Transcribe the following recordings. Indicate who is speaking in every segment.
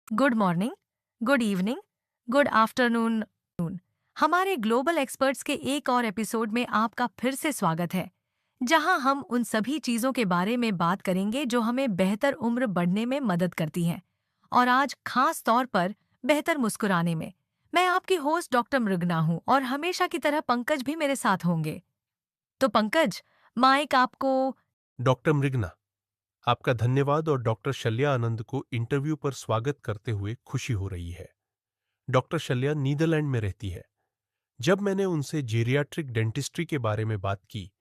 Speaker 1: Good morning, good evening, good afternoon. हमारे global experts के एक और एपिसोड में आपका फिर से स्वागत है, जहां हम उन सभी चीजों के बारे में बात करेंगे जो हमें बेहतर उम्र बढ़ने में मदद करती हैं। और आज खास तौर पर बेहतर मुस्कुराने में। मैं आपकी होस्ट डॉक्टर मृगना हूं और हमेशा की तरह पंकज भी मेरे साथ होंगे। तो पंकज, माइक आपको।
Speaker 2: डॉक्टर मृगना, आपका धन्यवाद और डॉक्टर शल्या आनंद को इंटरव्यू पर स्वागत करते हुए खुशी हो रही है। डॉक्टर शल्या नीदरलैंड में रहती है। जब मैंने उनसे जेरियाट्रिक डेंटिस्ट्री के बारे में बात की,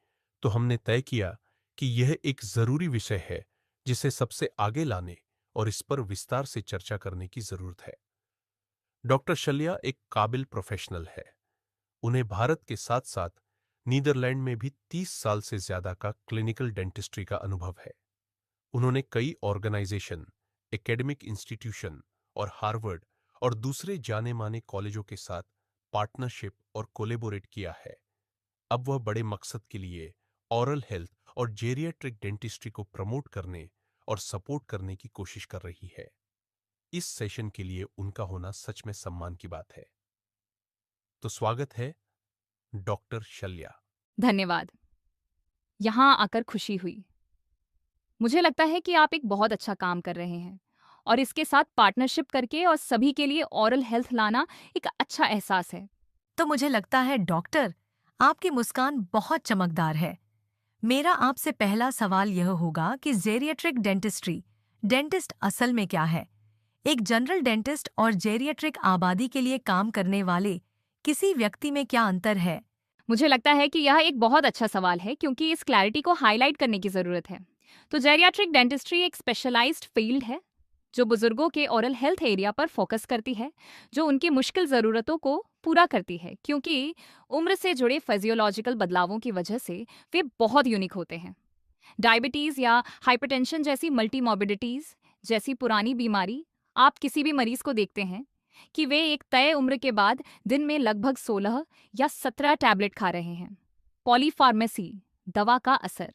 Speaker 2: तो हमने तय किया कि यह एक जरूरी विषय है जिसे सबसे आगे लाने और इस पर विस्तार से चर्चा करने की जरूरत है। डॉक्टर शल्या एक काबिल प्रोफेशनल है। उन्हें भारत के साथ साथ नीदरलैंड में भी 30 साल से ज्यादा का क्लिनिकल डेंटिस्ट्री का अनुभव है। उन्होंने कई ऑर्गेनाइजेशन, एकेडमिक इंस्टीट्यूशन और हार्वर्ड और दूसरे जाने माने कॉलेजों के साथ पार्टनरशिप और कोलेबोरेट किया है। अब वह बड़े मकसद के लिए ऑरल हेल्थ और जेरियाट्रिक डेंटिस्ट्री को प्रमोट करने और सपोर्ट करने की कोशिश कर रही है। इस सेशन के लिए उनका होना सच में सम्मान की बात है। तो स्वागत है डॉक्टर शल्या।
Speaker 3: धन्यवाद। यहाँ आकर खुशी हुई। मुझे लगता है कि आप एक बहुत अच्छा काम कर रहे हैं और इसके साथ पार्टनरशिप करके और सभी के लिए ओरल हेल्थ लाना एक अच्छा एहसास है।
Speaker 1: तो मुझे लगता है डॉक्टर, आपकी मुस्कान बहुत चमकदार है। मेरा आपसे पहला सवाल यह होगा कि जेरियाट्रिक डेंटिस्ट्री, डेंटिस्ट असल में क्या है? एक जनरल डेंटिस्ट और जेरियाट्रिक आबादी के लिए काम करने वाले किसी व्यक्ति में क्या अंतर है?
Speaker 3: मुझे लगता है कि यह एक बहुत अच्छा सवाल है क्योंकि इस क्लैरिटी को हाईलाइट करने की ज़रूरत है। तो जेरियाट्रिक डेंटिस्ट्री एक स्पेशलाइज्ड फील्ड है जो बुजुर्गों के ओरल हेल्थ एरिया पर फोकस करती है, जो उनकी मुश्किल ज़रूरतों को पूरा करती है क्योंकि उम्र से जुड़े फिजियोलॉजिकल बदलावों की वजह से वे बहुत यूनिक होते हैं। डायबिटीज़ या हाइपरटेंशन जैसी मल्टी मॉर्बिडिटीज़ जैसी पुरानी बीमारी, आप किसी भी मरीज को देखते हैं कि वे एक तय उम्र के बाद दिन में लगभग 16 या 17 टैबलेट खा रहे हैं। पॉलीफार्मेसी, दवा का असर।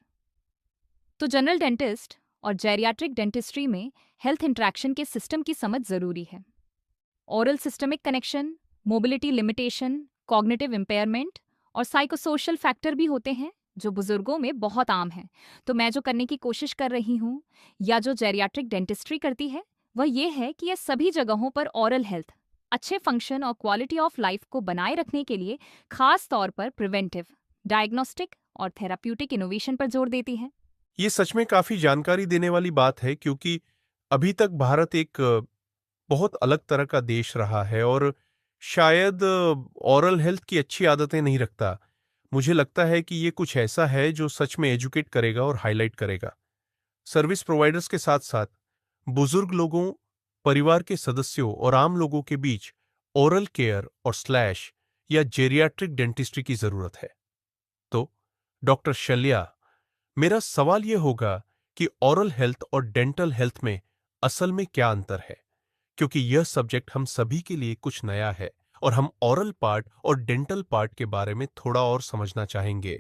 Speaker 3: तो जनरल डेंटिस्ट और जेरियाट्रिक डेंटिस्ट्री में हेल्थ इंटरेक्शन के सिस्टम की समझ ज़रूरी है। Oral systemic connection, mobility limitation, cognitive impairment और साइकोसोशल फैक्टर भी होते हैं जो बुजुर्गों में बहुत आम हैं। तो मैं जो करने की कोशिश कर रही हूँ या जो जेरियाट्रिक डेंटिस्ट्री करती है वह ये है कि यह सभी जगहों पर ओरल हेल्थ, अच्छे फंक्शन और क्वालिटी ऑफ लाइफ को बनाए रखने के लिए खास तौर पर प्रिवेंटिव, डायग्नोस्टिक और थेराप्यूटिक इनोवेशन पर जोर देती है।
Speaker 2: ये सच में काफी जानकारी देने वाली बात है, क्योंकि अभी तक भारत एक बहुत अलग तरह का देश रहा है और शायद ओरल हेल्थ की अच्छी आदतें नहीं रखता। मुझे लगता है कि ये कुछ ऐसा है जो सच में एजुकेट करेगा और हाईलाइट करेगा। सर्विस प्रोवाइडर्स के साथ साथ बुजुर्ग लोगों, परिवार के सदस्यों और आम लोगों के बीच ओरल केयर और स्लैश या जेरियाट्रिक डेंटिस्ट्री की जरूरत है। तो डॉक्टर शल्या, मेरा सवाल यह होगा कि ओरल हेल्थ और डेंटल हेल्थ में असल में क्या अंतर है, क्योंकि यह सब्जेक्ट हम सभी के लिए कुछ नया है और हम ओरल पार्ट और डेंटल पार्ट के बारे में थोड़ा और समझना चाहेंगे।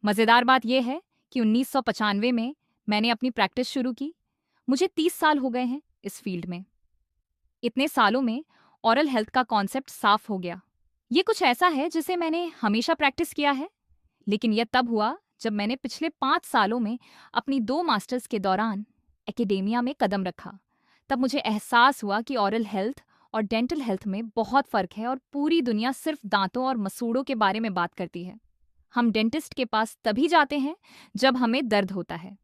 Speaker 3: मज़ेदार बात यह है कि 1995 में मैंने अपनी प्रैक्टिस शुरू की। मुझे 30 साल हो गए हैं इस फील्ड में। इतने सालों में ओरल हेल्थ का कॉन्सेप्ट साफ हो गया। ये कुछ ऐसा है जिसे मैंने हमेशा प्रैक्टिस किया है, लेकिन यह तब हुआ जब मैंने पिछले 5 सालों में अपनी 2 मास्टर्स के दौरान एकेडेमिया में कदम रखा। तब मुझे एहसास हुआ कि ओरल हेल्थ और डेंटल हेल्थ में बहुत फ़र्क है और पूरी दुनिया सिर्फ दांतों और मसूड़ों के बारे में बात करती है। हम डेंटिस्ट के पास तभी जाते हैं जब हमें दर्द होता है,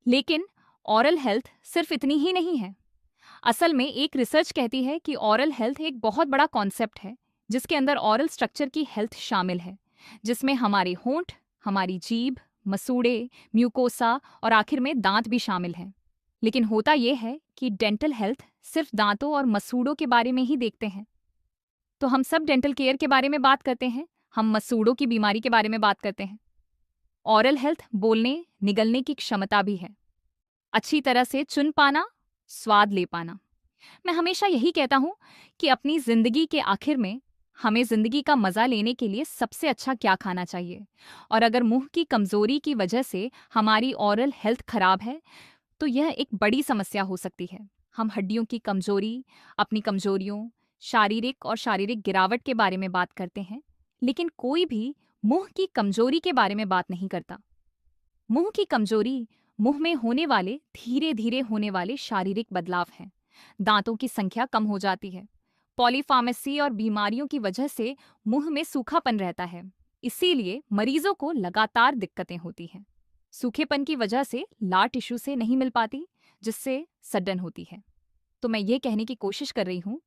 Speaker 3: लेकिन ओरल हेल्थ सिर्फ इतनी ही नहीं है। असल में एक रिसर्च कहती है कि ओरल हेल्थ एक बहुत बड़ा कॉन्सेप्ट है जिसके अंदर ओरल स्ट्रक्चर की हेल्थ शामिल है, जिसमें हमारे होंठ, हमारी जीभ, मसूड़े, म्यूकोसा और आखिर में दांत भी शामिल हैं। लेकिन होता यह है कि डेंटल हेल्थ सिर्फ दांतों और मसूड़ों के बारे में ही देखते हैं। तो हम सब डेंटल केयर के बारे में बात करते हैं, हम मसूड़ों की बीमारी के बारे में बात करते हैं। ओरल हेल्थ बोलने, निगलने की क्षमता भी है, अच्छी तरह से चुन पाना, स्वाद ले पाना। मैं हमेशा यही कहता हूँ कि अपनी जिंदगी के आखिर में हमें जिंदगी का मजा लेने के लिए सबसे अच्छा क्या खाना चाहिए, और अगर मुंह की कमजोरी की वजह से हमारी ओरल हेल्थ खराब है तो यह एक बड़ी समस्या हो सकती है। हम हड्डियों की कमजोरी, अपनी कमजोरियों, शारीरिक और शारीरिक गिरावट के बारे में बात करते हैं, लेकिन कोई भी मुंह की कमजोरी के बारे में बात नहीं करता। मुंह की कमजोरी मुंह में होने वाले धीरे धीरे होने वाले शारीरिक बदलाव हैं। दांतों की संख्या कम हो जाती है। पॉलीफार्मेसी और बीमारियों की वजह से मुंह में सूखापन रहता है, इसीलिए मरीजों को लगातार दिक्कतें होती हैं। सूखेपन की वजह से लार टिश्यू से नहीं मिल पाती, जिससे सड्डन होती है। तो मैं ये कहने की कोशिश कर रही हूँ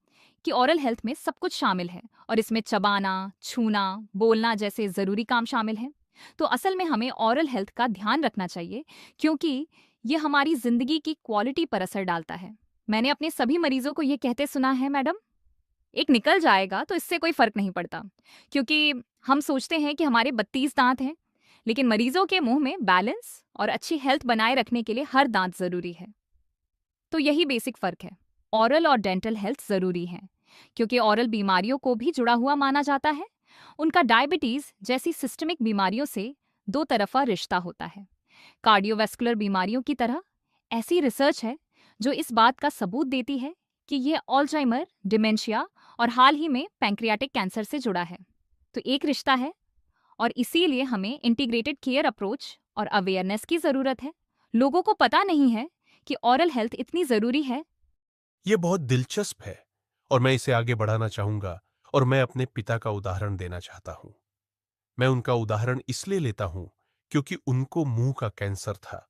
Speaker 3: कि ओरल हेल्थ में सब कुछ शामिल है और इसमें चबाना, छूना, बोलना जैसे ज़रूरी काम शामिल हैं। तो असल में हमें ओरल हेल्थ का ध्यान रखना चाहिए, क्योंकि ये हमारी ज़िंदगी की क्वालिटी पर असर डालता है। मैंने अपने सभी मरीजों को ये कहते सुना है, मैडम, एक निकल जाएगा तो इससे कोई फ़र्क नहीं पड़ता, क्योंकि हम सोचते हैं कि हमारे 32 दांत हैं, लेकिन मरीजों के मुंह में बैलेंस और अच्छी हेल्थ बनाए रखने के लिए हर दांत ज़रूरी है। तो यही बेसिक फ़र्क है। ओरल और डेंटल हेल्थ ज़रूरी है, क्योंकि ओरल बीमारियों को भी जुड़ा हुआ माना जाता है। उनका डायबिटीज़ जैसी सिस्टमिक बीमारियों से दो तरफा रिश्ता होता है। कार्डियोवैस्कुलर बीमारियों की तरह ऐसी रिसर्च है जो इस बात का सबूत देती है कि ये अल्जाइमर, डिमेंशिया और हाल ही में पैंक्रियाटिक कैंसर से जुड़ा है। तो एक रिश्ता है, और इसीलिए हमें इंटीग्रेटेड केयर अप्रोच और अवेयरनेस की ज़रूरत है। लोगों को पता नहीं है कि ओरल हेल्थ इतनी ज़रूरी है।
Speaker 2: ये बहुत दिलचस्प है और मैं इसे आगे बढ़ाना चाहूंगा और मैं अपने पिता का उदाहरण देना चाहता हूं। मैं उनका उदाहरण इसलिए लेता हूं क्योंकि उनको मुंह का कैंसर था,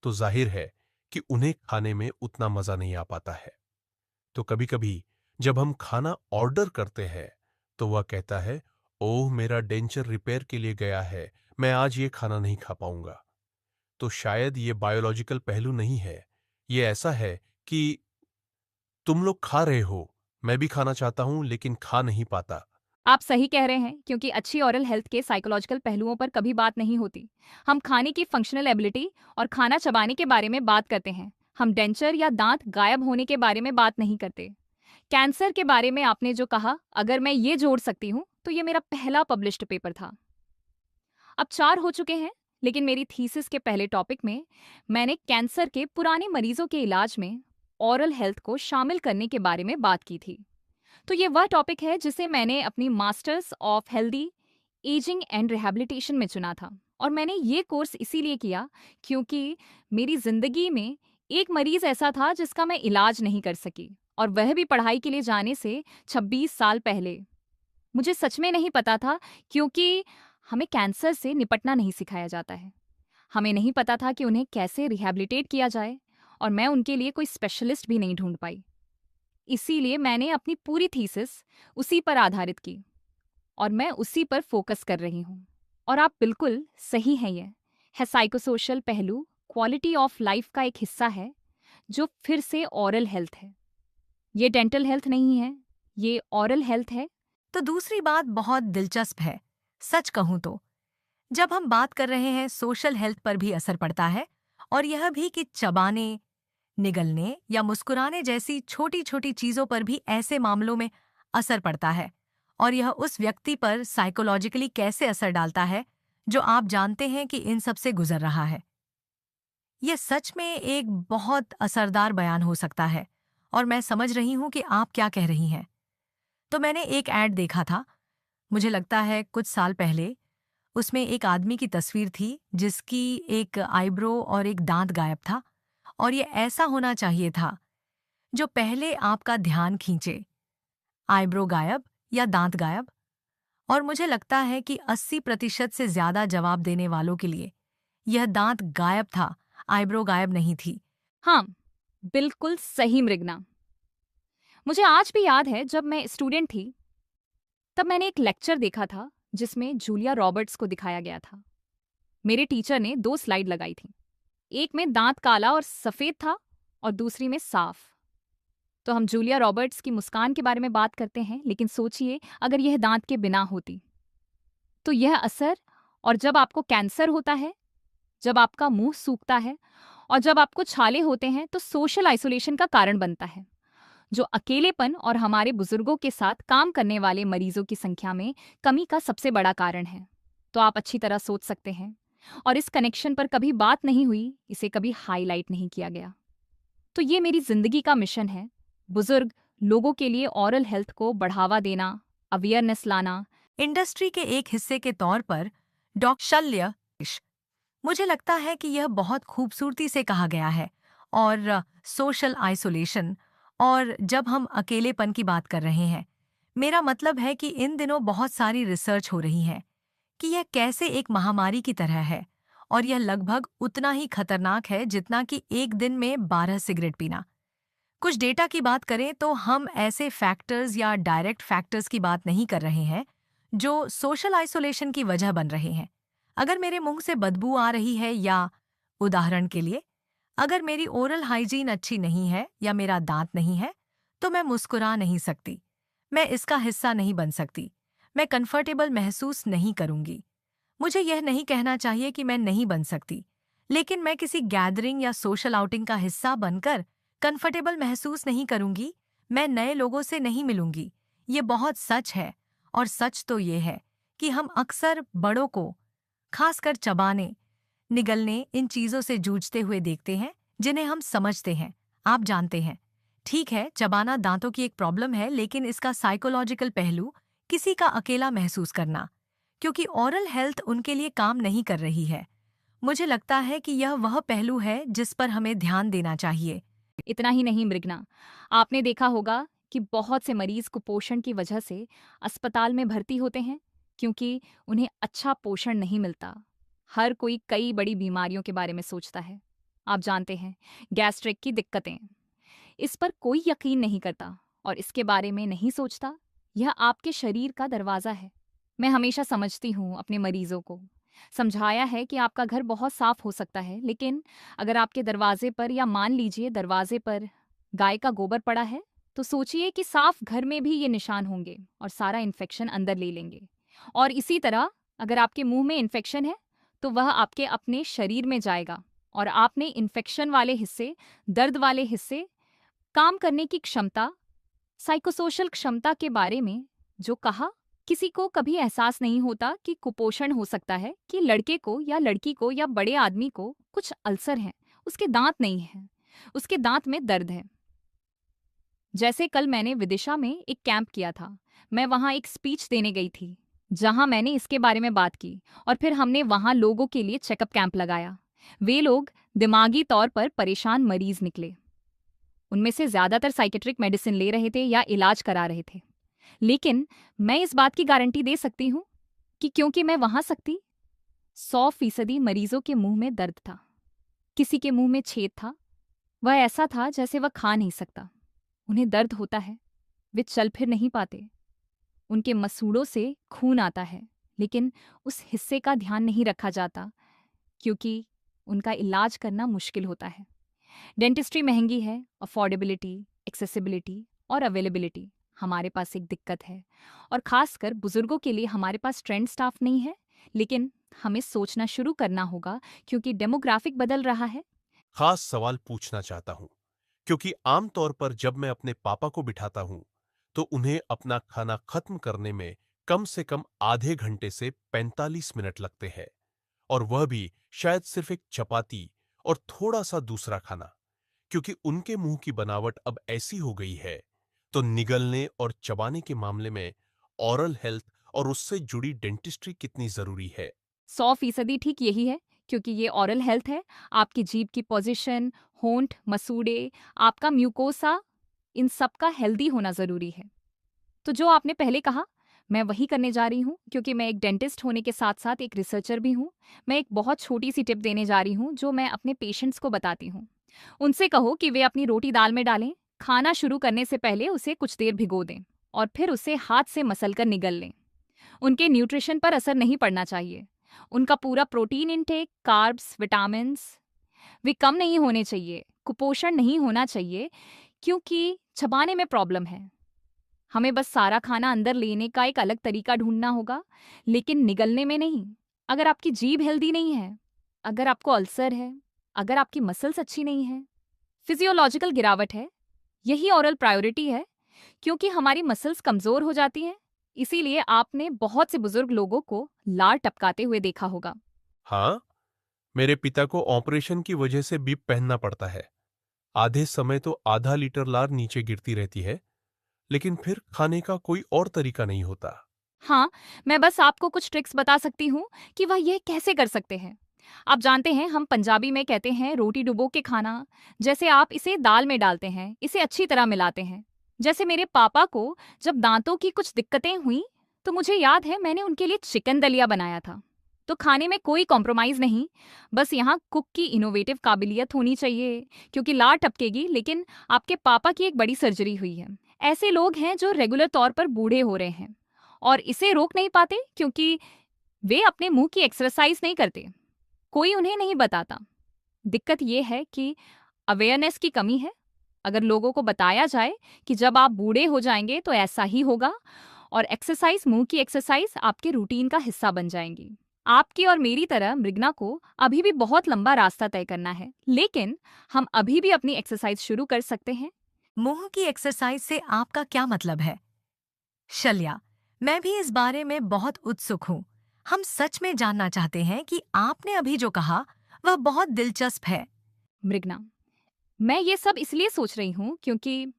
Speaker 2: तो जाहिर है कि उन्हें खाने में उतना मजा नहीं आ पाता है। तो कभी कभी जब हम खाना ऑर्डर करते हैं तो वह कहता है, ओह मेरा डेंचर रिपेयर के लिए गया है, मैं आज ये खाना नहीं खा पाऊंगा। तो शायद ये बायोलॉजिकल पहलू नहीं है, ये ऐसा है कि तुम लोग खा रहे हो, मैं भी खाना चाहता हूं लेकिन खा नहीं पाता।
Speaker 3: आप सही कह रहे हैं, क्योंकि अच्छी ओरल हेल्थ के साइकोलॉजिकल पहलुओं पर कभी बात नहीं होती। हम खाने की फंक्शनल एबिलिटी और खाना चबाने के बारे में बात करते हैं। हम डेंचर या दांत गायब होने के बारे में बात नहीं करते। कैंसर के बारे में आपने जो कहा, अगर मैं ये जोड़ सकती हूँ, तो ये मेरा पहला पब्लिश्ड पेपर था। अब 4 हो चुके हैं, लेकिन मेरी थीसिस के पहले टॉपिक में मैंने कैंसर के पुराने मरीजों के इलाज में ओरल हेल्थ को शामिल करने के बारे में बात की थी। तो ये वह टॉपिक है जिसे मैंने अपनी masters of healthy ageing and rehabilitation में चुना था। और मैंने ये कोर्स इसीलिए किया क्योंकि मेरी ज़िंदगी में एक मरीज़ ऐसा था जिसका मैं इलाज नहीं कर सकी, और वह भी पढ़ाई के लिए जाने से 26 साल पहले। मुझे सच में नहीं पता था, क्योंकि हमें कैंसर से निपटना नहीं सिखाया जाता है। हमें नहीं पता था कि उन्हें कैसे रिहैबिलिटेट किया जाए, और मैं उनके लिए कोई स्पेशलिस्ट भी नहीं ढूंढ पाई। इसीलिए मैंने अपनी पूरी थीसिस उसी पर आधारित की, और मैं उसी पर फोकस कर रही हूँ। और आप बिल्कुल सही हैं, ये है साइकोसोशल पहलू क्वालिटी ऑफ लाइफ का एक हिस्सा है, जो फिर से ओरल हेल्थ है। ये डेंटल हेल्थ नहीं है, ये ओरल हेल्थ है।
Speaker 1: तो दूसरी बात बहुत दिलचस्प है। सच कहूं तो जब हम बात कर रहे हैं, सोशल हेल्थ पर भी असर पड़ता है, और यह भी कि चबाने, निगलने या मुस्कुराने जैसी छोटी छोटी चीजों पर भी ऐसे मामलों में असर पड़ता है। और यह उस व्यक्ति पर साइकोलॉजिकली कैसे असर डालता है जो आप जानते हैं कि इन सब से गुजर रहा है। यह सच में एक बहुत असरदार बयान हो सकता है, और मैं समझ रही हूं कि आप क्या कह रही हैं। तो मैंने एक ऐड देखा था, मुझे लगता है कुछ साल पहले। उसमें एक आदमी की तस्वीर थी जिसकी एक आईब्रो और एक दांत गायब था, और ये ऐसा होना चाहिए था जो पहले आपका ध्यान खींचे। आईब्रो गायब या दांत गायब। और मुझे लगता है कि 80% से ज्यादा जवाब देने वालों के लिए यह दांत गायब था, आईब्रो गायब नहीं थी।
Speaker 3: हाँ, बिल्कुल सही मृगना। मुझे आज भी याद है, जब मैं स्टूडेंट थी तब मैंने एक लेक्चर देखा था जिसमें जूलिया रॉबर्ट्स को दिखाया गया था। मेरे टीचर ने 2 स्लाइड लगाई थी। एक में दांत काला और सफ़ेद था, और दूसरी में साफ। तो हम जूलिया रॉबर्ट्स की मुस्कान के बारे में बात करते हैं, लेकिन सोचिए अगर यह दांत के बिना होती तो यह असर। और जब आपको कैंसर होता है, जब आपका मुंह सूखता है, और जब आपको छाले होते हैं, तो सोशल आइसोलेशन का कारण बनता है, जो अकेलेपन और हमारे बुजुर्गों के साथ काम करने वाले मरीजों की संख्या में कमी का सबसे बड़ा कारण है। तो आप अच्छी तरह सोच सकते हैं, और इस कनेक्शन पर कभी बात नहीं हुई, इसे कभी हाईलाइट नहीं किया गया। तो ये मेरी जिंदगी का मिशन है, बुजुर्ग लोगों के लिए ओरल हेल्थ को बढ़ावा देना, अवेयरनेस लाना।
Speaker 1: इंडस्ट्री के एक हिस्से के तौर पर डॉक्टर शल्य, मुझे लगता है कि यह बहुत खूबसूरती से कहा गया है। और सोशल आइसोलेशन, और जब हम अकेलेपन की बात कर रहे हैं, मेरा मतलब है कि इन दिनों बहुत सारी रिसर्च हो रही है कि यह कैसे एक महामारी की तरह है, और यह लगभग उतना ही खतरनाक है जितना कि एक दिन में 12 सिगरेट पीना। कुछ डेटा की बात करें तो हम ऐसे फैक्टर्स या डायरेक्ट फैक्टर्स की बात नहीं कर रहे हैं जो सोशल आइसोलेशन की वजह बन रहे हैं। अगर मेरे मुंह से बदबू आ रही है, या उदाहरण के लिए अगर मेरी ओरल हाइजीन अच्छी नहीं है या मेरा दांत नहीं है, तो मैं मुस्कुरा नहीं सकती, मैं इसका हिस्सा नहीं बन सकती, मैं कंफर्टेबल महसूस नहीं करूंगी। मुझे यह नहीं कहना चाहिए कि मैं नहीं बन सकती, लेकिन मैं किसी गैदरिंग या सोशल आउटिंग का हिस्सा बनकर कंफर्टेबल महसूस नहीं करूंगी, मैं नए लोगों से नहीं मिलूंगी। ये बहुत सच है। और सच तो ये है कि हम अक्सर बड़ों को, खासकर चबाने, निगलने, इन चीजों से जूझते हुए देखते हैं जिन्हें हम समझते हैं। आप जानते हैं, ठीक है, चबाना दांतों की एक प्रॉब्लम है, लेकिन इसका साइकोलॉजिकल पहलू, किसी का अकेला महसूस करना, क्योंकि ओरल हेल्थ उनके लिए काम नहीं कर रही है। मुझे लगता है कि यह वह पहलू है जिस पर हमें ध्यान देना चाहिए।
Speaker 3: इतना ही नहीं मृगना, आपने देखा होगा कि बहुत से मरीज कुपोषण की वजह से अस्पताल में भर्ती होते हैं क्योंकि उन्हें अच्छा पोषण नहीं मिलता। हर कोई कई बड़ी बीमारियों के बारे में सोचता है। आप जानते हैं, गैस्ट्रिक की दिक्कतें, इस पर कोई यकीन नहीं करता और इसके बारे में नहीं सोचता। यह आपके शरीर का दरवाज़ा है। मैं हमेशा समझती हूँ अपने मरीजों को, समझाया है कि आपका घर बहुत साफ हो सकता है, लेकिन अगर आपके दरवाजे पर, या मान लीजिए दरवाजे पर, गाय का गोबर पड़ा है, तो सोचिए कि साफ घर में भी ये निशान होंगे और सारा इन्फेक्शन अंदर ले लेंगे। और इसी तरह अगर आपके मुंह में इन्फेक्शन है तो वह आपके अपने शरीर में जाएगा और आपने इन्फेक्शन वाले हिस्से, दर्द वाले हिस्से, काम करने की क्षमता, साइकोसोशल क्षमता के बारे में जो कहा, किसी को कभी एहसास नहीं होता कि कुपोषण हो सकता है कि लड़के को या लड़की को या बड़े आदमी को कुछ अल्सर है, उसके दांत नहीं है, उसके दांत में दर्द है। जैसे कल मैंने विदिशा में एक कैंप किया था, मैं वहां एक स्पीच देने गई थी जहां मैंने इसके बारे में बात की, और फिर हमने वहां लोगों के लिए चेकअप कैंप लगाया। वे लोग दिमागी तौर पर परेशान मरीज निकले। उनमें से ज्यादातर साइकेट्रिक मेडिसिन ले रहे थे या इलाज करा रहे थे। लेकिन मैं इस बात की गारंटी दे सकती हूँ कि क्योंकि मैं वहां सकती, 100% मरीजों के मुंह में दर्द था। किसी के मुंह में छेद था, वह ऐसा था जैसे वह खा नहीं सकता। उन्हें दर्द होता है, वे चल फिर नहीं पाते, उनके मसूड़ों से खून आता है, लेकिन उस हिस्से का ध्यान नहीं रखा जाता क्योंकि उनका इलाज करना मुश्किल होता है। डेंटिस्ट्री महंगी है, अफोर्डेबिलिटी, एक्सेसिबिलिटी और अवेलेबिलिटी हमारे पास एक दिक्कत है, और खासकर बुजुर्गों के लिए हमारे पास ट्रेंड स्टाफ नहीं है। लेकिन हमें सोचना शुरू करना होगा क्योंकि डेमोग्राफिक बदल रहा है।
Speaker 2: खास सवाल पूछना चाहता हूं, क्योंकि आमतौर पर जब मैं अपने पापा को बिठाता हूं, तो उन्हें अपना खाना खत्म करने में कम से कम आधे घंटे से 45 मिनट लगते हैं, और वह भी शायद सिर्फ एक चपाती और थोड़ा सा दूसरा खाना। क्योंकि उनके मुंह की बनावट अब ऐसी हो गई है, तो निगलने और चबाने के मामले में ओरल हेल्थ और उससे जुड़ी डेंटिस्ट्री कितनी जरूरी है।
Speaker 3: 100% ठीक यही है, क्योंकि ये ओरल हेल्थ है। आपकी जीभ की पोजीशन, होंठ, मसूड़े, आपका म्यूकोसा, इन सब का हेल्दी होना जरूरी है। तो जो आपने पहले कहा, मैं वही करने जा रही हूँ क्योंकि मैं एक डेंटिस्ट होने के साथ साथ एक रिसर्चर भी हूँ। मैं एक बहुत छोटी सी टिप देने जा रही हूँ जो मैं अपने पेशेंट्स को बताती हूँ। उनसे कहो कि वे अपनी रोटी दाल में डालें, खाना शुरू करने से पहले उसे कुछ देर भिगो दें और फिर उसे हाथ से मसलकर निगल लें। उनके न्यूट्रिशन पर असर नहीं पड़ना चाहिए। उनका पूरा प्रोटीन इनटेक, कार्ब्स, विटामिन्स, वे कम नहीं होने चाहिए। कुपोषण नहीं होना चाहिए क्योंकि चबाने में प्रॉब्लम है। हमें बस सारा खाना अंदर लेने का एक अलग तरीका ढूंढना होगा, लेकिन निगलने में नहीं। अगर आपकी जीभ हेल्दी नहीं है, अगर आपको अल्सर है, अगर आपकी मसल्स अच्छी नहीं है, फिजियोलॉजिकल गिरावट है, यही ओरल प्रायोरिटी है, क्योंकि हमारी मसल्स कमजोर हो जाती हैं। इसीलिए आपने बहुत से बुजुर्ग लोगों को लार टपकाते हुए देखा होगा।
Speaker 2: हाँ, मेरे पिता को ऑपरेशन की वजह से बीप पहनना पड़ता है। आधे समय तो आधा लीटर लार नीचे गिरती रहती है, लेकिन फिर खाने का कोई और तरीका नहीं होता।
Speaker 3: हाँ, मैं बस आपको कुछ ट्रिक्स बता सकती हूँ कि वह यह कैसे कर सकते हैं। आप जानते हैं, हम पंजाबी में कहते हैं रोटी डुबो के खाना। जैसे आप इसे दाल में डालते हैं, इसे अच्छी तरह मिलाते हैं। जैसे मेरे पापा को जब दांतों की कुछ दिक्कतें हुई, तो मुझे याद है मैंने उनके लिए चिकन दलिया बनाया था। तो खाने में कोई कॉम्प्रोमाइज़ नहीं, बस यहाँ कुक की इनोवेटिव काबिलियत होनी चाहिए, क्योंकि लार टपकेगी। लेकिन आपके पापा की एक बड़ी सर्जरी हुई है। ऐसे लोग हैं जो रेगुलर तौर पर बूढ़े हो रहे हैं और इसे रोक नहीं पाते क्योंकि वे अपने मुंह की एक्सरसाइज नहीं करते। कोई उन्हें नहीं बताता। दिक्कत यह है कि अवेयरनेस की कमी है। अगर लोगों को बताया जाए कि जब आप बूढ़े हो जाएंगे तो ऐसा ही होगा, और एक्सरसाइज, मुंह की एक्सरसाइज आपके रूटीन का हिस्सा बन जाएंगी। आपकी और मेरी तरह मृगना को अभी भी बहुत लंबा रास्ता तय करना है, लेकिन हम अभी भी अपनी एक्सरसाइज शुरू कर सकते हैं।
Speaker 1: मुंह की एक्सरसाइज से आपका क्या मतलब है? शल्या, मैं भी इस बारे में बहुत उत्सुक हूँ। हम सच में जानना चाहते हैं कि आपने अभी जो कहा वह बहुत दिलचस्प है।
Speaker 3: मृगना, मैं ये सब इसलिए सोच रही हूँ क्योंकि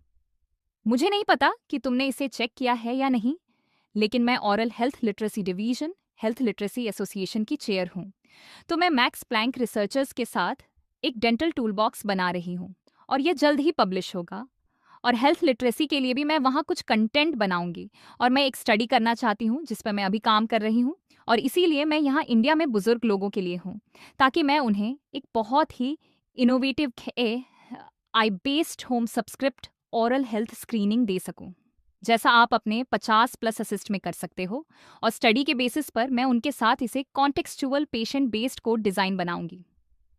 Speaker 3: मुझे नहीं पता कि तुमने इसे चेक किया है या नहीं, लेकिन मैं oral health literacy division, health literacy association की चेयर हूँ। तो मैं मैक्स प्लैंक रिसर्चर्स के साथ एक डेंटल टूल बॉक्स बना रही हूँ, और ये जल्द ही पब्लिश होगा। और हेल्थ लिटरेसी के लिए भी मैं वहाँ कुछ कंटेंट बनाऊंगी, और मैं एक स्टडी करना चाहती हूँ जिस पर मैं अभी काम कर रही हूँ। और इसीलिए मैं यहाँ इंडिया में बुजुर्ग लोगों के लिए हूँ, ताकि मैं उन्हें एक बहुत ही innovative AI based home subscription oral health screening दे सकूं, जैसा आप अपने 50+ असिस्ट में कर सकते हो। और स्टडी के बेसिस पर मैं उनके साथ इसे contextual patient based code design बनाऊंगी।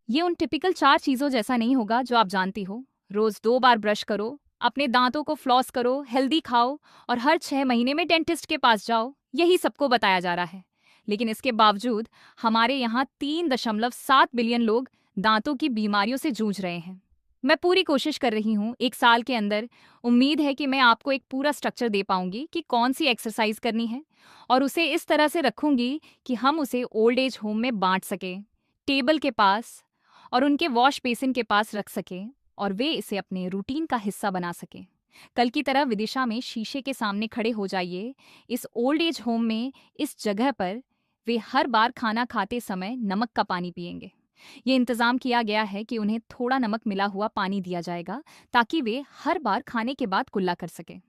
Speaker 3: ये उन टिपिकल 4 चीज़ों जैसा नहीं होगा जो आप जानती हो। रोज़ 2 बार ब्रश करो, अपने दांतों को फ्लॉस करो, हेल्दी खाओ, और हर 6 महीने में डेंटिस्ट के पास जाओ। यही सबको बताया जा रहा है। लेकिन इसके बावजूद हमारे यहाँ 3.7 बिलियन लोग दांतों की बीमारियों से जूझ रहे हैं। मैं पूरी कोशिश कर रही हूँ 1 साल के अंदर। उम्मीद है कि मैं आपको एक पूरा स्ट्रक्चर दे पाऊंगी कि कौन सी एक्सरसाइज करनी है, और उसे इस तरह से रखूंगी कि हम उसे ओल्ड एज होम में बांट सकें, टेबल के पास और उनके वॉश बेसिन के पास रख सकें, और वे इसे अपने रूटीन का हिस्सा बना सकें। कल की तरह विदिशा में शीशे के सामने खड़े हो जाइए। इस ओल्ड एज होम में, इस जगह पर वे हर बार खाना खाते समय नमक का पानी पिएंगे। ये इंतजाम किया गया है कि उन्हें थोड़ा नमक मिला हुआ पानी दिया जाएगा, ताकि वे हर बार खाने के बाद कुल्ला कर सकें।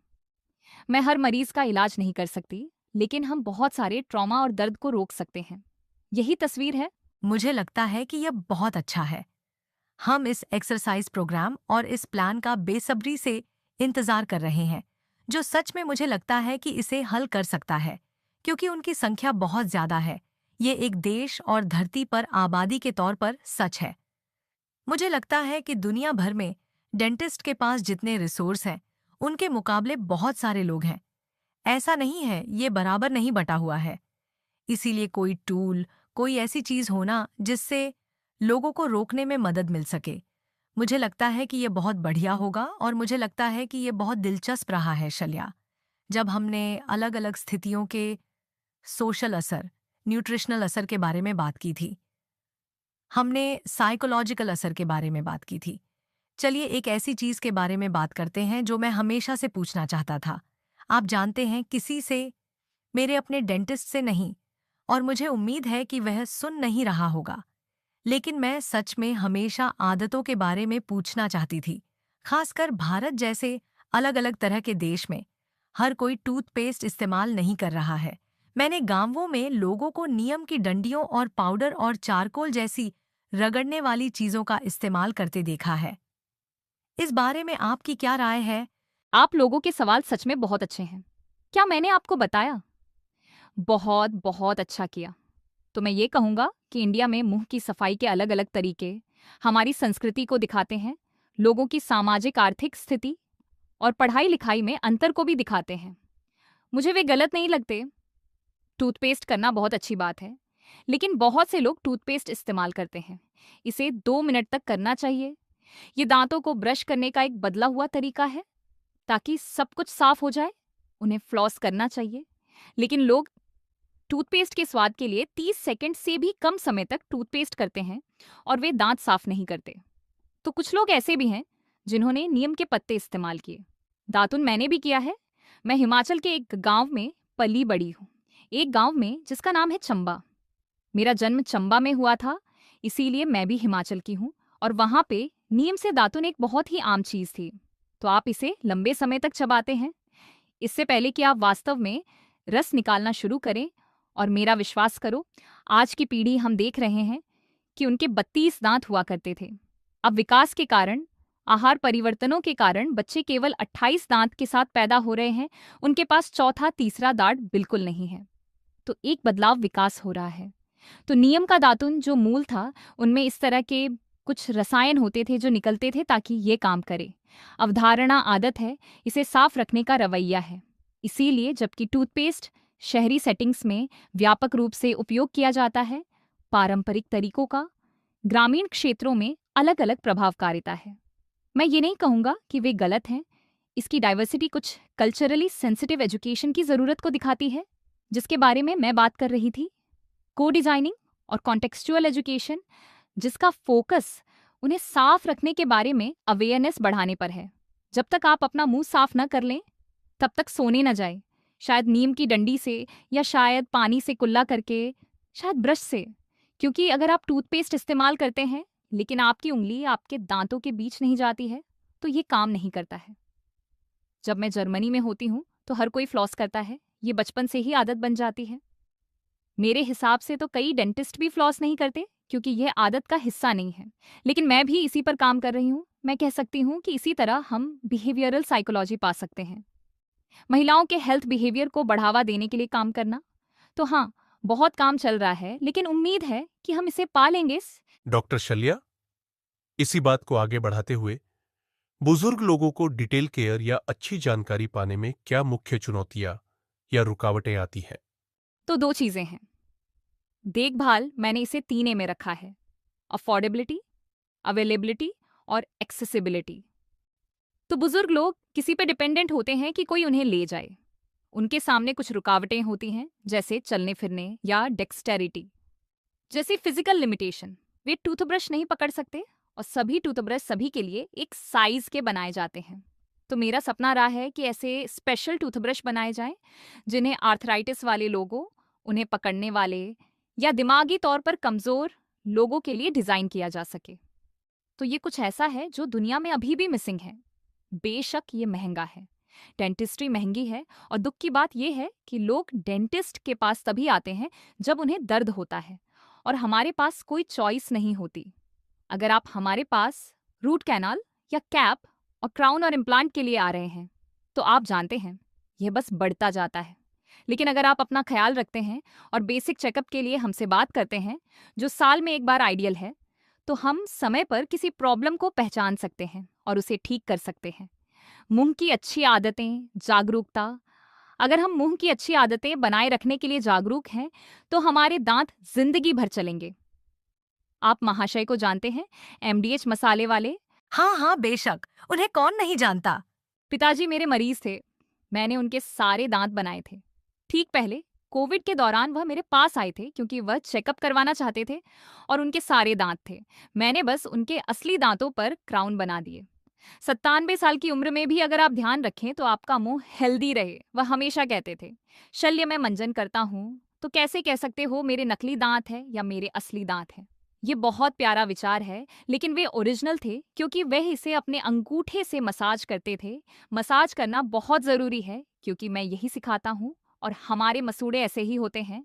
Speaker 3: मैं हर मरीज का इलाज नहीं कर सकती, लेकिन हम बहुत सारे ट्रॉमा और दर्द को रोक सकते हैं। यही तस्वीर है।
Speaker 1: मुझे लगता है कि यह बहुत अच्छा है। हम इस एक्सरसाइज प्रोग्राम और इस प्लान का बेसब्री से इंतजार कर रहे हैं, जो सच में मुझे लगता है कि इसे हल कर सकता है, क्योंकि उनकी संख्या बहुत ज्यादा है। ये एक देश और धरती पर आबादी के तौर पर सच है। मुझे लगता है कि दुनिया भर में डेंटिस्ट के पास जितने रिसोर्स हैं, उनके मुकाबले बहुत सारे लोग हैं। ऐसा नहीं है, ये बराबर नहीं बटा हुआ है। इसीलिए कोई टूल, कोई ऐसी चीज होना जिससे लोगों को रोकने में मदद मिल सके, मुझे लगता है कि ये बहुत बढ़िया होगा। और मुझे लगता है कि ये बहुत दिलचस्प रहा है शल्या, जब हमने अलग अलग स्थितियों के सोशल असर, न्यूट्रिशनल असर के बारे में बात की थी। हमने साइकोलॉजिकल असर के बारे में बात की थी। चलिए एक ऐसी चीज के बारे में बात करते हैं जो मैं हमेशा से पूछना चाहता था। आप जानते हैं, किसी से, मेरे अपने डेंटिस्ट से नहीं, और मुझे उम्मीद है कि वह सुन नहीं रहा होगा, लेकिन मैं सच में हमेशा आदतों के बारे में पूछना चाहती थी। खासकर भारत जैसे अलग अलग तरह के देश में हर कोई टूथपेस्ट इस्तेमाल नहीं कर रहा है। मैंने गांवों में लोगों को नीम की डंडियों और पाउडर और चारकोल जैसी रगड़ने वाली चीजों का इस्तेमाल करते देखा है। इस बारे में आपकी क्या राय है?
Speaker 3: आप लोगों के सवाल सच में बहुत अच्छे हैं। क्या मैंने आपको बताया? बहुत बहुत अच्छा किया। तो मैं ये कहूँगा कि इंडिया में मुंह की सफाई के अलग अलग तरीके हमारी संस्कृति को दिखाते हैं, लोगों की सामाजिक आर्थिक स्थिति और पढ़ाई लिखाई में अंतर को भी दिखाते हैं। मुझे वे गलत नहीं लगते। टूथपेस्ट करना बहुत अच्छी बात है, लेकिन बहुत से लोग टूथपेस्ट इस्तेमाल करते हैं। इसे 2 मिनट तक करना चाहिए। ये दांतों को ब्रश करने का एक बदला हुआ तरीका है, ताकि सब कुछ साफ हो जाए। उन्हें फ्लॉस करना चाहिए, लेकिन लोग टूथपेस्ट के स्वाद के लिए 30 सेकंड से भी कम समय तक टूथपेस्ट करते हैं और वे दांत साफ नहीं करते। तो कुछ लोग ऐसे भी हैं जिन्होंने नीम के पत्ते इस्तेमाल किए। दातुन मैंने भी किया है। मैं हिमाचल के एक गांव में पली बड़ी हूँ, एक गांव में जिसका नाम है चंबा। मेरा जन्म चंबा में हुआ था, इसीलिए मैं भी हिमाचल की हूँ। और वहां पे नीम से दातुन एक बहुत ही आम चीज थी। तो आप इसे लंबे समय तक चबाते हैं, इससे पहले कि आप वास्तव में रस निकालना शुरू करें। और मेरा विश्वास करो, आज की पीढ़ी हम देख रहे हैं कि उनके 32 दांत हुआ करते थे। अब विकास के कारण, आहार परिवर्तनों के कारण बच्चे केवल 28 दांत के साथ पैदा हो रहे हैं। उनके पास चौथा तीसरा दांत बिल्कुल नहीं है। तो एक बदलाव विकास हो रहा है। तो नीम का दातुन जो मूल था, उनमें इस तरह के कुछ रसायन होते थे जो निकलते थे ताकि ये काम करे। अवधारणा आदत है, इसे साफ रखने का रवैया है। इसीलिए जबकि टूथपेस्ट शहरी सेटिंग्स में व्यापक रूप से उपयोग किया जाता है, पारंपरिक तरीकों का ग्रामीण क्षेत्रों में अलग अलग प्रभावकारिता है। मैं ये नहीं कहूँगा कि वे गलत हैं। इसकी डाइवर्सिटी कुछ कल्चरली सेंसिटिव एजुकेशन की ज़रूरत को दिखाती है, जिसके बारे में मैं बात कर रही थी। को डिजाइनिंग और कॉन्टेक्सचुअल एजुकेशन, जिसका फोकस उन्हें साफ रखने के बारे में अवेयरनेस बढ़ाने पर है। जब तक आप अपना मुंह साफ न कर लें, तब तक सोने न जाए। शायद नीम की डंडी से, या शायद पानी से कुल्ला करके, शायद ब्रश से। क्योंकि अगर आप टूथपेस्ट इस्तेमाल करते हैं लेकिन आपकी उंगली आपके दांतों के बीच नहीं जाती है, तो ये काम नहीं करता है। जब मैं जर्मनी में होती हूँ तो हर कोई फ्लॉस करता है, ये बचपन से ही आदत बन जाती है। मेरे हिसाब से तो कई डेंटिस्ट भी फ्लॉस नहीं करते, क्योंकि यह आदत का हिस्सा नहीं है। लेकिन मैं भी इसी पर काम कर रही हूँ। मैं कह सकती हूँ कि इसी तरह हम बिहेवियरल साइकोलॉजी पा सकते हैं। महिलाओं के हेल्थ बिहेवियर को बढ़ावा देने के लिए काम करना। तो हाँ, बहुत काम चल रहा है, लेकिन उम्मीद है कि हम इसे पा लेंगे।
Speaker 2: डॉक्टर शल्या, इसी बात को आगे बढ़ाते हुए बुजुर्ग लोगों को डिटेल केयर या अच्छी जानकारी पाने में क्या मुख्य चुनौतियां या रुकावटें आती हैं?
Speaker 3: तो दो चीजें हैं। देखभाल मैंने इसे 3 में रखा है: अफोर्डेबिलिटी, अवेलेबिलिटी और एक्सेसिबिलिटी। तो बुजुर्ग लोग किसी पे डिपेंडेंट होते हैं कि कोई उन्हें ले जाए। उनके सामने कुछ रुकावटें होती हैं, जैसे चलने फिरने या डेक्सटेरिटी। जैसे फिजिकल लिमिटेशन, वे टूथब्रश नहीं पकड़ सकते, और सभी टूथब्रश सभी के लिए एक साइज के बनाए जाते हैं। तो मेरा सपना रहा है कि ऐसे स्पेशल टूथब्रश बनाए जाएं जिन्हें आर्थराइटिस वाले लोगों, उन्हें पकड़ने वाले या दिमागी तौर पर कमजोर लोगों के लिए डिजाइन किया जा सके। तो ये कुछ ऐसा है जो दुनिया में अभी भी मिसिंग है। बेशक ये महंगा है, डेंटिस्ट्री महंगी है, और दुख की बात यह है कि लोग डेंटिस्ट के पास तभी आते हैं जब उन्हें दर्द होता है, और हमारे पास कोई चॉइस नहीं होती। अगर आप हमारे पास रूट कैनाल या कैप और क्राउन और इम्प्लांट के लिए आ रहे हैं, तो आप जानते हैं यह बस बढ़ता जाता है। लेकिन अगर आप अपना ख्याल रखते हैं और बेसिक चेकअप के लिए हमसे बात करते हैं, जो साल में एक बार आइडियल है, तो हम समय पर किसी प्रॉब्लम को पहचान सकते हैं और उसे ठीक कर सकते हैं। मुंह की अच्छी आदतें, जागरूकता। अगर हम मुंह की अच्छी आदतें बनाए रखने के लिए जागरूक हैं, तो हमारे दांत जिंदगी भर चलेंगे। आप महाशय को जानते हैं, एमडीएच मसाले वाले?
Speaker 1: हाँ हाँ, बेशक, उन्हें कौन नहीं जानता।
Speaker 3: पिताजी मेरे मरीज थे। मैंने उनके सारे दांत बनाए थे। ठीक पहले कोविड के दौरान वह मेरे पास आए थे, क्योंकि वह चेकअप करवाना चाहते थे और उनके सारे दांत थे। मैंने बस उनके असली दांतों पर क्राउन बना दिए। 97 साल की उम्र में भी अगर आप ध्यान रखें तो आपका मुंह हेल्दी रहे, वह हमेशा कहते थे। शल्य, मैं मंजन करता हूँ तो कैसे कह सकते हो मेरे नकली दांत है या मेरे असली दांत है? ये बहुत प्यारा विचार है, लेकिन वे ओरिजिनल थे क्योंकि वह इसे अपने अंगूठे से मसाज करते थे। मसाज करना बहुत जरूरी है, क्योंकि मैं यही सिखाता हूँ, और हमारे मसूड़े ऐसे ही होते हैं।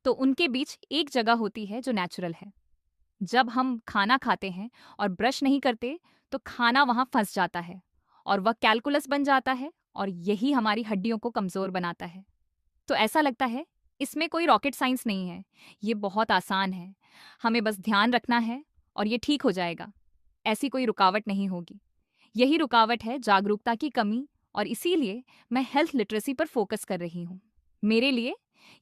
Speaker 3: तो उनके बीच एक जगह होती है जो नेचुरल है। जब हम खाना खाते हैं और ब्रश नहीं करते, तो खाना वहां फंस जाता है और वह कैलकुलस बन जाता है, और यही हमारी हड्डियों को कमजोर बनाता है। तो ऐसा लगता है इसमें कोई रॉकेट साइंस नहीं है, ये बहुत आसान है। हमें बस ध्यान रखना है और ये ठीक हो जाएगा। ऐसी कोई रुकावट नहीं होगी। यही रुकावट है जागरूकता की कमी, और इसीलिए मैं हेल्थ लिटरेसी पर फोकस कर रही हूँ। मेरे लिए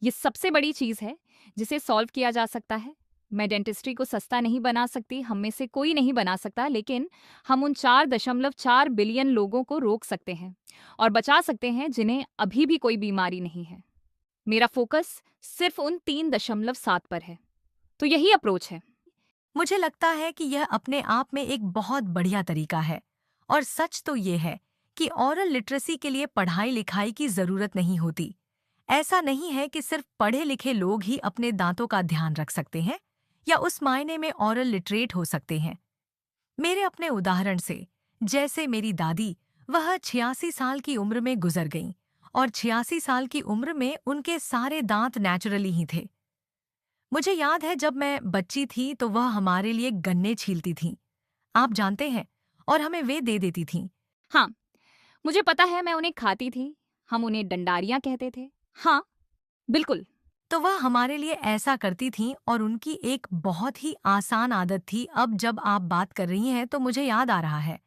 Speaker 3: ये सबसे बड़ी चीज़ है जिसे सॉल्व किया जा सकता है। मैं डेंटिस्ट्री को सस्ता नहीं बना सकती, हम में से कोई नहीं बना सकता, लेकिन हम उन 4.4 बिलियन लोगों को रोक सकते हैं और बचा सकते हैं जिन्हें अभी भी कोई बीमारी नहीं है। मेरा फोकस सिर्फ उन 3.7 पर है। तो यही अप्रोच है।
Speaker 1: मुझे लगता है कि यह अपने आप में एक बहुत बढ़िया तरीका है, और सच तो ये है कि ऑरल लिटरेसी के लिए पढ़ाई लिखाई की जरूरत नहीं होती। ऐसा नहीं है कि सिर्फ पढ़े लिखे लोग ही अपने दांतों का ध्यान रख सकते हैं या उस मायने में ऑरल लिटरेट हो सकते हैं। मेरे अपने उदाहरण से, जैसे मेरी दादी, वह 86 साल की उम्र में गुजर गईं और 86 साल की उम्र में उनके सारे दांत नेचुरली ही थे। मुझे याद है जब मैं बच्ची थी तो वह हमारे लिए गन्ने छीलती थीं, आप जानते हैं, और हमें वे दे देती थीं।
Speaker 3: हाँ, मुझे पता है, मैं उन्हें खाती थी। हम उन्हें डंडारियां कहते थे। हाँ, बिल्कुल।
Speaker 1: तो वह हमारे लिए ऐसा करती थीं और उनकी एक बहुत ही आसान आदत थी। अब जब आप बात कर रही हैं तो मुझे याद आ रहा है,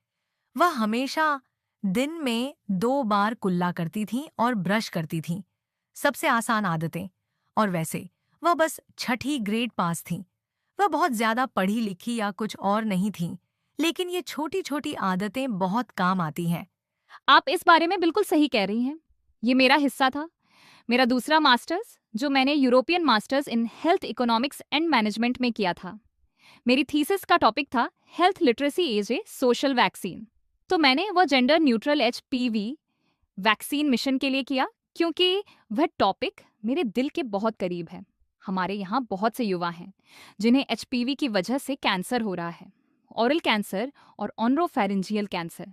Speaker 1: वह हमेशा दिन में 2 बार कुल्ला करती थीं और ब्रश करती थीं। सबसे आसान आदतें। और वैसे वह बस छठी ग्रेड पास थीं। वह बहुत ज्यादा पढ़ी लिखी या कुछ और नहीं थीं, लेकिन ये छोटी छोटी आदतें बहुत काम आती हैं।
Speaker 3: आप इस बारे में बिल्कुल सही कह रही हैं। ये मेरा हिस्सा था। मेरा दूसरा मास्टर्स, जो मैंने European masters in health economics and management में किया था। मेरी थीसिस का टॉपिक था health literacy as a social vaccine. तो मैंने वह gender neutral HPV vaccine mission के लिए किया, क्योंकि वह टॉपिक मेरे दिल के बहुत करीब है। हमारे यहाँ बहुत से युवा हैं जिन्हें HPV की वजह से कैंसर हो रहा है, ओरल कैंसर और ऑनरोफैरिंजियल कैंसर,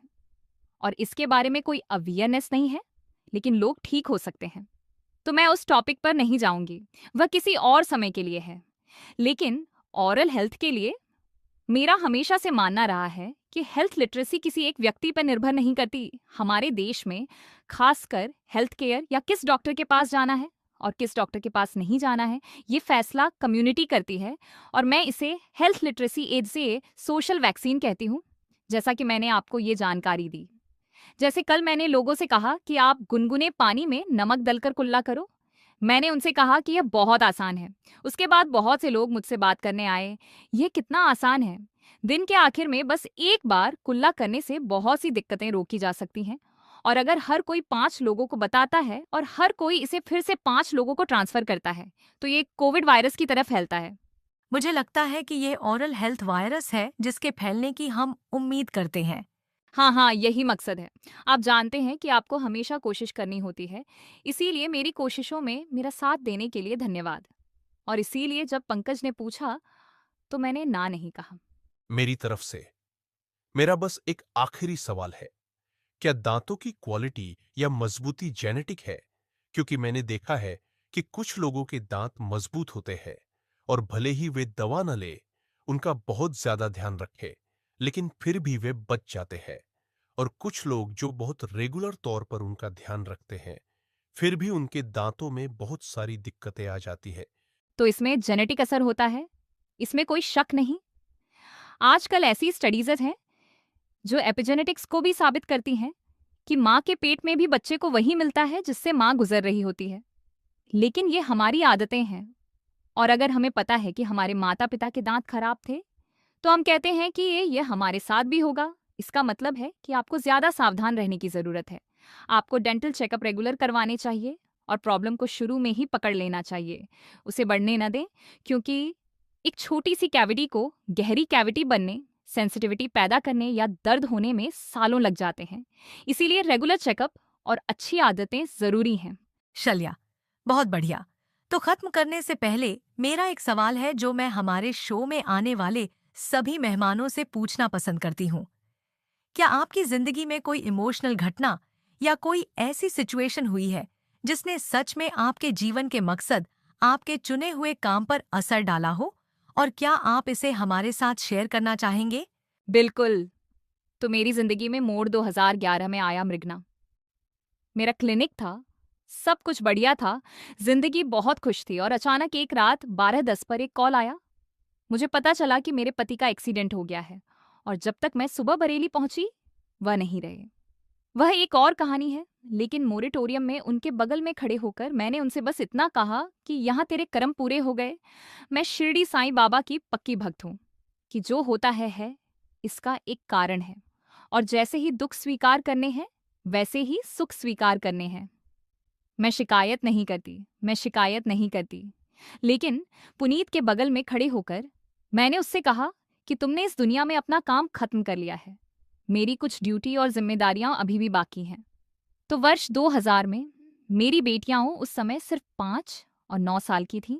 Speaker 3: और इसके बारे में कोई अवेयरनेस नहीं है, लेकिन लोग ठीक हो सकते हैं। तो मैं उस टॉपिक पर नहीं जाऊंगी, वह किसी और समय के लिए है। लेकिन ओरल हेल्थ के लिए मेरा हमेशा से मानना रहा है कि हेल्थ लिटरेसी किसी एक व्यक्ति पर निर्भर नहीं करती। हमारे देश में खासकर हेल्थ केयर या किस डॉक्टर के पास जाना है और किस डॉक्टर के पास नहीं जाना है, ये फैसला कम्युनिटी करती है। और मैं इसे health literacy as a social vaccine कहती हूँ, जैसा कि मैंने आपको ये जानकारी दी। जैसे कल मैंने लोगों से कहा कि आप गुनगुने पानी में नमक डलकर कुल्ला करो। मैंने उनसे कहा कि यह बहुत आसान है। उसके बाद बहुत से लोग मुझसे बात करने आए, यह कितना आसान है। दिन के आखिर में बस एक बार कुल्ला करने से बहुत सी दिक्कतें रोकी जा सकती हैं। और अगर हर कोई 5 लोगों को बताता है और हर कोई इसे फिर से 5 लोगों को ट्रांसफर करता है, तो ये कोविड वायरस की तरह फैलता है।
Speaker 1: मुझे लगता है कि ये ऑरल हेल्थ वायरस है जिसके फैलने की हम उम्मीद करते हैं।
Speaker 3: हाँ हाँ, यही मकसद है। आप जानते हैं कि आपको हमेशा कोशिश करनी होती है, इसीलिए मेरी कोशिशों में मेरा साथ देने के लिए धन्यवाद। और इसीलिए जब पंकज ने पूछा तो मैंने ना नहीं कहा।
Speaker 2: मेरी तरफ से मेरा बस एक आखिरी सवाल है, क्या दांतों की क्वालिटी या मजबूती जेनेटिक है? क्योंकि मैंने देखा है कि कुछ लोगों के दांत मजबूत होते हैं और भले ही वे दवा न ले, उनका बहुत ज्यादा ध्यान रखे, लेकिन फिर भी वे बच जाते हैं। और कुछ लोग जो बहुत रेगुलर तौर पर उनका ध्यान रखते हैं, फिर भी उनके दांतों में बहुत सारी दिक्कतें आ जाती है।
Speaker 3: तो इसमें जेनेटिक असर होता है, इसमें कोई शक नहीं। आजकल ऐसी स्टडीज हैं जो एपिजेनेटिक्स को भी साबित करती हैं कि माँ के पेट में भी बच्चे को वही मिलता है जिससे माँ गुजर रही होती है। लेकिन ये हमारी आदतें हैं, और अगर हमें पता है कि हमारे माता पिता के दांत खराब थे, तो हम कहते हैं कि ये हमारे साथ भी होगा। इसका मतलब है कि आपको ज्यादा सावधान रहने की जरूरत है। आपको डेंटल चेकअप रेगुलर करवाने चाहिए और प्रॉब्लम को शुरू में ही पकड़ लेना चाहिए, उसे बढ़ने न दें, क्योंकि एक छोटी सी कैविटी को गहरी कैविटी बनने, सेंसिटिविटी पैदा करने या दर्द होने में सालों लग जाते हैं। इसीलिए रेगुलर चेकअप और अच्छी आदतें जरूरी हैं।
Speaker 1: शल्या, बहुत बढ़िया। तो खत्म करने से पहले मेरा एक सवाल है जो मैं हमारे शो में आने वाले सभी मेहमानों से पूछना पसंद करती हूँ। क्या आपकी जिंदगी में कोई इमोशनल घटना या कोई ऐसी सिचुएशन हुई है जिसने सच में आपके जीवन के मकसद, आपके चुने हुए काम पर असर डाला हो? और क्या आप इसे हमारे साथ शेयर करना चाहेंगे?
Speaker 3: बिल्कुल। तो मेरी जिंदगी में मोड़ 2011 में आया, मृगना। मेरा क्लिनिक था, सब कुछ बढ़िया था, जिंदगी बहुत खुश थी, और अचानक एक रात 12:10 पर एक कॉल आया। मुझे पता चला कि मेरे पति का एक्सीडेंट हो गया है, और जब तक मैं सुबह बरेली पहुंची, वह नहीं रहे। वह एक और कहानी है, लेकिन मोरेटोरियम में उनके बगल में खड़े होकर मैंने उनसे बस इतना कहा कि यहाँ तेरे कर्म पूरे हो गए। मैं शिरडी साईं बाबा की पक्की भक्त हूँ कि जो होता है इसका एक कारण है, और जैसे ही दुख स्वीकार करने हैं वैसे ही सुख स्वीकार करने हैं। मैं शिकायत नहीं करती, मैं शिकायत नहीं करती। लेकिन पुनीत के बगल में खड़े होकर मैंने उससे कहा कि तुमने इस दुनिया में अपना काम खत्म कर लिया है। मेरी कुछ ड्यूटी और जिम्मेदारियां अभी भी बाकी हैं। तो वर्ष 2000 में मेरी बेटियां उस समय सिर्फ 5 और 9 साल की थीं,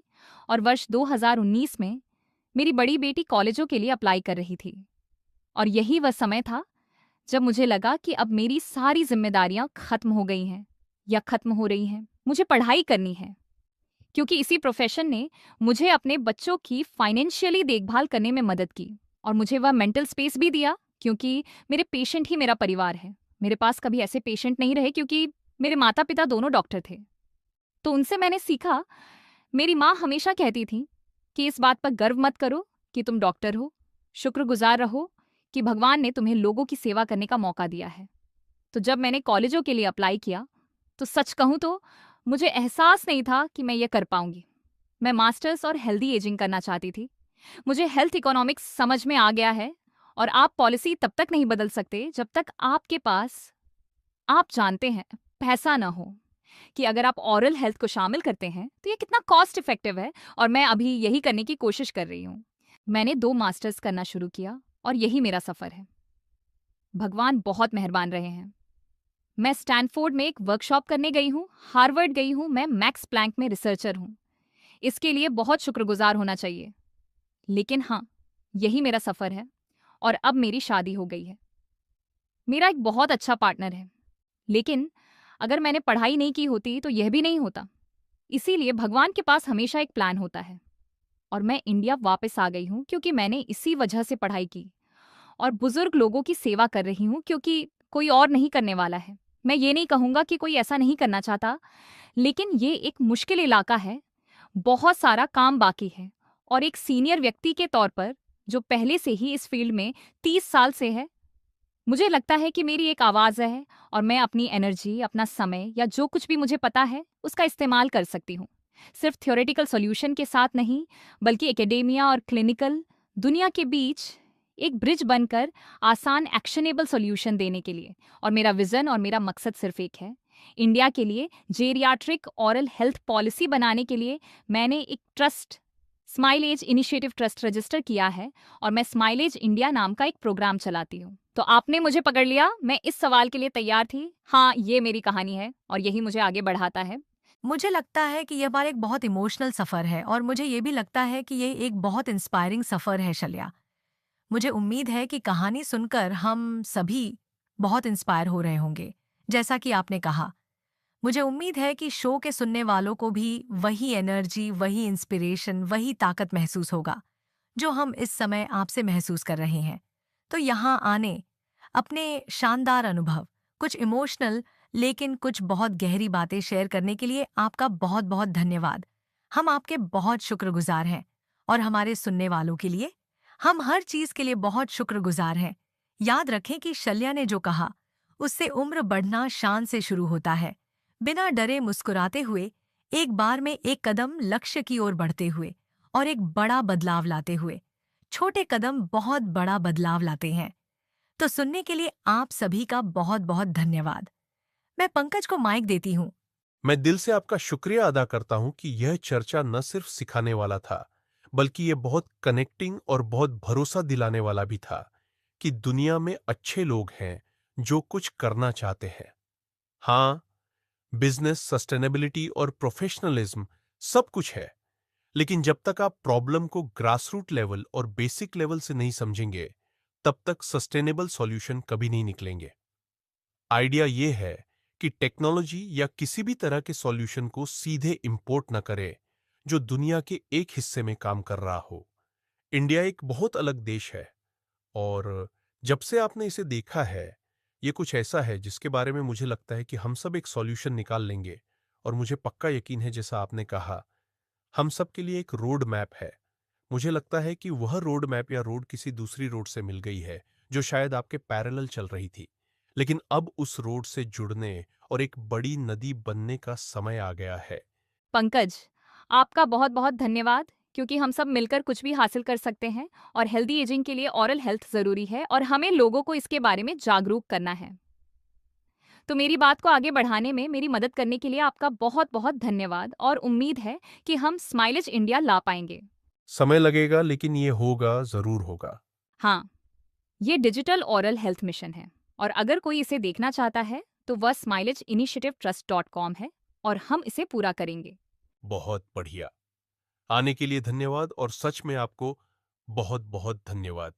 Speaker 3: और वर्ष 2019 में मेरी बड़ी बेटी कॉलेजों के लिए अप्लाई कर रही थी। और यही वह समय था जब मुझे लगा कि अब मेरी सारी जिम्मेदारियां खत्म हो गई हैं या खत्म हो रही हैं। मुझे पढ़ाई करनी है, क्योंकि इसी प्रोफेशन ने मुझे अपने बच्चों की फाइनेंशियली देखभाल करने में मदद की, और मुझे वह मेंटल स्पेस भी दिया, क्योंकि मेरे पेशेंट ही मेरा परिवार है। मेरे पास कभी ऐसे पेशेंट नहीं रहे, क्योंकि मेरे माता पिता दोनों डॉक्टर थे। तो उनसे मैंने सीखा। मेरी माँ हमेशा कहती थी कि इस बात पर गर्व मत करो कि तुम डॉक्टर हो, शुक्रगुजार रहो कि भगवान ने तुम्हें लोगों की सेवा करने का मौका दिया है। तो जब मैंने कॉलेजों के लिए अप्लाई किया, तो सच कहूँ तो मुझे एहसास नहीं था कि मैं ये कर पाऊंगी। मैं मास्टर्स और हेल्दी एजिंग करना चाहती थी। मुझे हेल्थ इकोनॉमिक्स समझ में आ गया है, और आप पॉलिसी तब तक नहीं बदल सकते जब तक आपके पास, आप जानते हैं, पैसा ना हो। कि अगर आप ऑरल हेल्थ को शामिल करते हैं तो ये कितना कॉस्ट इफेक्टिव है, और मैं अभी यही करने की कोशिश कर रही हूँ। मैंने 2 मास्टर्स करना शुरू किया, और यही मेरा सफर है। भगवान बहुत मेहरबान रहे हैं। मैं स्टैनफोर्ड में एक वर्कशॉप करने गई हूँ, हार्वर्ड गई हूँ, मैं मैक्स प्लैंक में रिसर्चर हूँ। इसके लिए बहुत शुक्रगुजार होना चाहिए। लेकिन हाँ, यही मेरा सफर है, और अब मेरी शादी हो गई है। मेरा एक बहुत अच्छा पार्टनर है, लेकिन अगर मैंने पढ़ाई नहीं की होती तो यह भी नहीं होता। इसीलिए भगवान के पास हमेशा एक प्लान होता है, और मैं इंडिया वापस आ गई हूँ क्योंकि मैंने इसी वजह से पढ़ाई की, और बुजुर्ग लोगों की सेवा कर रही हूँ क्योंकि कोई और नहीं करने वाला है। मैं ये नहीं कहूँगा कि कोई ऐसा नहीं करना चाहता, लेकिन ये एक मुश्किल इलाका है, बहुत सारा काम बाकी है, और एक सीनियर व्यक्ति के तौर पर जो पहले से ही इस फील्ड में 30 साल से है, मुझे लगता है कि मेरी एक आवाज़ है, और मैं अपनी एनर्जी, अपना समय, या जो कुछ भी मुझे पता है उसका इस्तेमाल कर सकती हूँ। सिर्फ थ्योरेटिकल सॉल्यूशन के साथ नहीं, बल्कि एकेडेमिया और क्लिनिकल दुनिया के बीच एक ब्रिज बनकर आसान एक्शनेबल सॉल्यूशन देने के लिए। और मेरा विजन और मेरा मकसद सिर्फ एक है। इंडिया के लिए जेरियाट्रिक ऑरल हेल्थ पॉलिसी बनाने के लिए मैंने एक trust, Smile As Initiative trust register किया है, और मैं स्माइल एज इंडिया नाम का एक प्रोग्राम चलाती हूँ। तो आपने मुझे पकड़ लिया, मैं इस सवाल के लिए तैयार थी। हाँ, ये मेरी कहानी है, और यही मुझे आगे बढ़ाता है।
Speaker 1: मुझे लगता है कि यह बार एक बहुत इमोशनल सफ़र है, और मुझे ये भी लगता है कि ये एक बहुत इंस्पायरिंग सफ़र है शल्या। मुझे उम्मीद है कि कहानी सुनकर हम सभी बहुत इंस्पायर हो रहे होंगे। जैसा कि आपने कहा, मुझे उम्मीद है कि शो के सुनने वालों को भी वही एनर्जी, वही इंस्पिरेशन, वही ताकत महसूस होगा जो हम इस समय आपसे महसूस कर रहे हैं। तो यहाँ आने, अपने शानदार अनुभव, कुछ इमोशनल लेकिन कुछ बहुत गहरी बातें शेयर करने के लिए आपका बहुत बहुत धन्यवाद। हम आपके बहुत शुक्रगुजार हैं, और हमारे सुनने वालों के लिए हम हर चीज़ के लिए बहुत शुक्रगुजार हैं। याद रखें कि शल्या ने जो कहा, उससे उम्र बढ़ना शान से शुरू होता है, बिना डरे मुस्कुराते हुए, एक बार में एक कदम लक्ष्य की ओर बढ़ते हुए, और एक बड़ा बदलाव लाते हुए। छोटे कदम बहुत बड़ा बदलाव लाते हैं। तो सुनने के लिए आप सभी का बहुत बहुत धन्यवाद। मैं पंकज को माइक देती हूँ।
Speaker 2: मैं दिल से आपका शुक्रिया अदा करता हूं कि यह चर्चा न सिर्फ सिखाने वाला था, बल्कि यह बहुत कनेक्टिंग और बहुत भरोसा दिलाने वाला भी था कि दुनिया में अच्छे लोग हैं जो कुछ करना चाहते हैं। हाँ, बिजनेस, सस्टेनेबिलिटी और प्रोफेशनलिज्म सब कुछ है, लेकिन जब तक आप प्रॉब्लम को ग्रासरूट लेवल और बेसिक लेवल से नहीं समझेंगे, तब तक सस्टेनेबल सॉल्यूशन कभी नहीं निकलेंगे। आइडिया यह है कि टेक्नोलॉजी या किसी भी तरह के सॉल्यूशन को सीधे इंपोर्ट न करे जो दुनिया के एक हिस्से में काम कर रहा हो। इंडिया एक बहुत अलग देश है, और जब से आपने इसे देखा है, ये कुछ ऐसा है जिसके बारे में मुझे लगता है कि हम सब एक सॉल्यूशन निकाल लेंगे। और मुझे पक्का यकीन है, जैसा आपने कहा, हम सब के लिए एक रोड मैप है। मुझे लगता है कि वह रोड मैप या रोड किसी दूसरी रोड से मिल गई है जो शायद आपके पैरेलल चल रही थी, लेकिन अब उस रोड से जुड़ने और एक बड़ी नदी बनने का समय आ गया है।
Speaker 3: पंकज, आपका बहुत बहुत धन्यवाद, क्योंकि हम सब मिलकर कुछ भी हासिल कर सकते हैं, और हेल्दी एजिंग के लिए ऑरल हेल्थ ज़रूरी है, और हमें लोगों को इसके बारे में जागरूक करना है। तो मेरी बात को आगे बढ़ाने में मेरी मदद करने के लिए आपका बहुत बहुत धन्यवाद, और उम्मीद है कि हम स्माइलेज इंडिया ला पाएंगे।
Speaker 2: समय लगेगा, लेकिन ये होगा, जरूर होगा।
Speaker 3: हाँ, ये डिजिटल ओरल हेल्थ मिशन है और अगर कोई इसे देखना चाहता है तो वह smilageinitiativetrust.com है और हम इसे पूरा करेंगे।
Speaker 2: बहुत बढ़िया। आने के लिए धन्यवाद और सच में आपको बहुत बहुत धन्यवाद।